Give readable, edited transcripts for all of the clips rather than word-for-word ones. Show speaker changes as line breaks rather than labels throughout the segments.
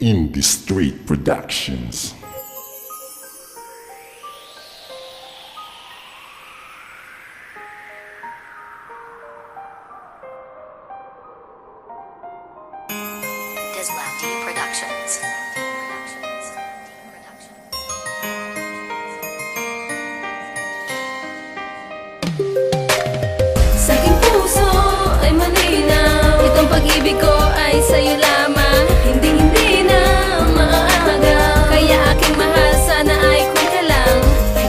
Indie Street Productions.
Dislati Productions.
Sa aking puso ay malinaw, itong pag-ibig ko ay sa'yo lamang. Hindi na maaagaw, kaya aking mahal, sana ay kung ka lang.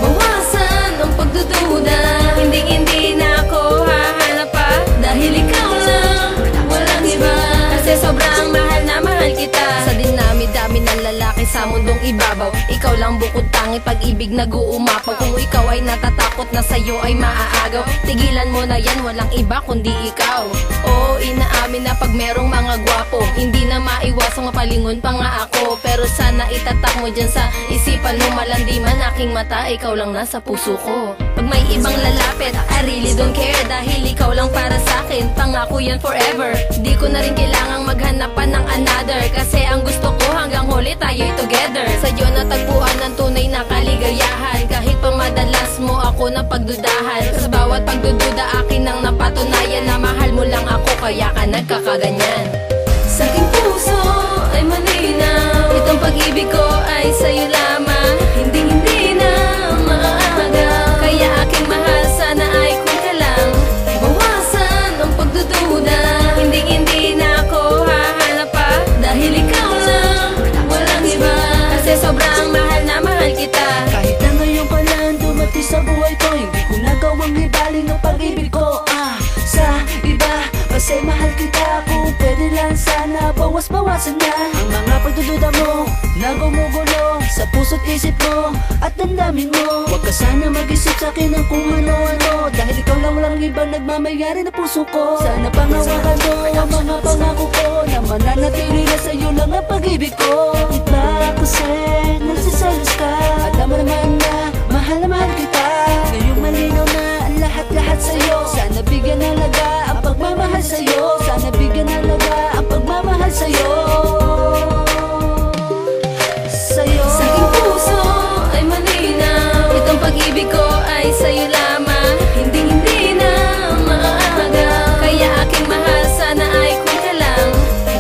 Bawasan ang pagdududa, hindi na ako hahanap pa, dahil ikaw lang, walang iba. Kasi sobrang mahal na mahal kita. Sa dinami-dami ng lalaki sa mundong ibabaw, ikaw lang bukod tangi, pag-ibig nag-uumapaw. Kung ikaw ay natatakot na sa'yo ay maaagaw, tigilan mo na yan, walang iba kundi ikaw. Oo, inaamin na pag merong mga gwapo, hindi na maiwasang mapalingon pa nga ako. Pero sana itatak mo dyan sa isipan mo, malandi man aking mata, ikaw lang nasa puso ko. Pag may ibang lalapit, I really don't care, dahil ikaw lang para sa'kin, pangako yan forever. Di ko na rin kailangang maghanap pa ng another, kasi ang gusto ko hanggang huli tayo'y together. Sa'yo natagpuan ng tunay na kaligayahan, kahit pa madalas mo ako na pagdudahan. Sa bawat pagdududa akin ang napatunayan na mahal mo lang ako, kaya ka nagkakaganyan. Sa aking puso ay malinaw, itong pag-ibig ko ay sa'yo lamang. Hindi na maaagaw, kaya aking mahal, sana ay kung ka lang. Bawasan ang pagdududa, hindi na ako hahanap pa, dahil ikaw lang, walang iba. Kasi sobrang mahal na mahal kita.
Kahit na ngayon pa lang dumating sa buhay ko, hindi ko nagawang ibaling ang pag-ibig ko sa iba. Kasi mahal kita, kung pwede lang sana bawas-bawasan na ang mga pagdududa mo na gumugulo sa puso't isip mo at damdamin mo. Huwag ka sana mag-isip sa'kin ng kung ano-ano, dahil ikaw lang walang ibang nagmamayari na puso ko. Sana pangawakan mo ang mga pangako ko, na mananatili na sa'yo lang ang pag-ibig ko. Iba kasi nagsiselos ka, alam mo naman na mahal kita. Ngayong malinaw na ang lahat-lahat sa'yo, sana bigyan ng laga ang pagmamahal sa'yo. Sana bigyan ng laga ang pagmamahal sa'yo.
Sa aking puso ay malinaw, itong pag-ibig ko ay sa'yo lamang. Hindi na maaagaw, kaya aking mahal, sana ay kung ka lang.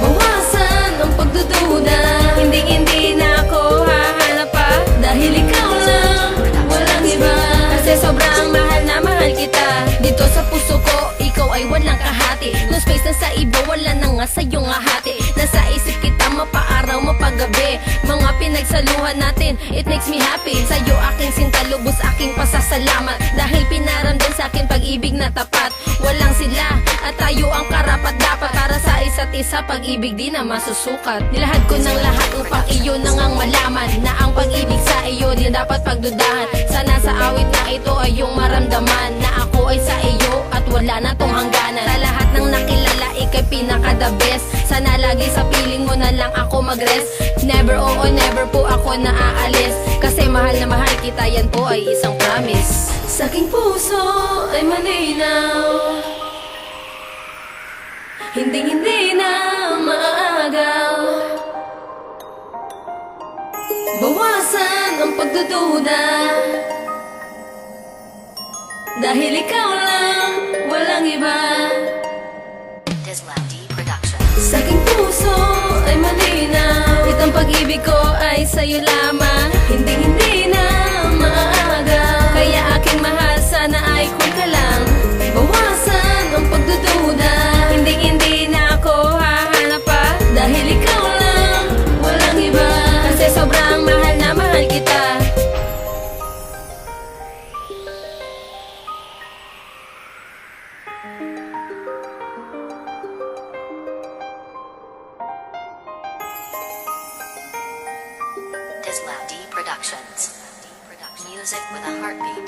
Bawasan ang pagdududa, hindi na ako hahanap pa, dahil ikaw lang, walang iba. Kasi sobrang mahal na mahal kita. Dito sa puso ko, ikaw ay walang kahati. No space na sa iba, wala na nga sa'yo nga hati. Nasa isip kita, mapaaraw, mapagabi. Mga pinagsaluhan natin, it makes me happy. Sa'yo aking sinta, lubos aking pasasalamat, dahil pinaramdam sa'kin pag-ibig na tapat. Walang sila at tayo ang karapat dapat, para sa isa't isa, pag-ibig di na masusukat. Nilahad ko ng lahat upang iyo nang ang malaman, na ang pag-ibig sa iyo di dapat pagdudahan. Sana sa awit na ito ay iyong maramdaman, na ako ay sa iyo at wala na tong hangganan. Sa lahat ng nakilala, ika'y pinaka-the best. Sana lagi sa piling mo na lang ako mag-rest. Never, oo, never po ako naaalis, kasi mahal na mahal kita, yan po ay isang promise. Sa aking puso ay malinaw, hindi na maaagaw. Bawasan ang pagdududa, dahil ikaw lang, walang iba.
Dislati Productions.
Sa aking puso ay malinaw, itong pag-ibig ko ay sa'yo lamang. Hindi na maaagaw, kaya aking mahal, sana ay kung ka lang. Bawasan ang pagdududa, hindi na ako hahanap pa, dahil ikaw lang, walang iba. Kasi sobrang mahal na mahal kita.
Dislati Productions. Music with a heartbeat.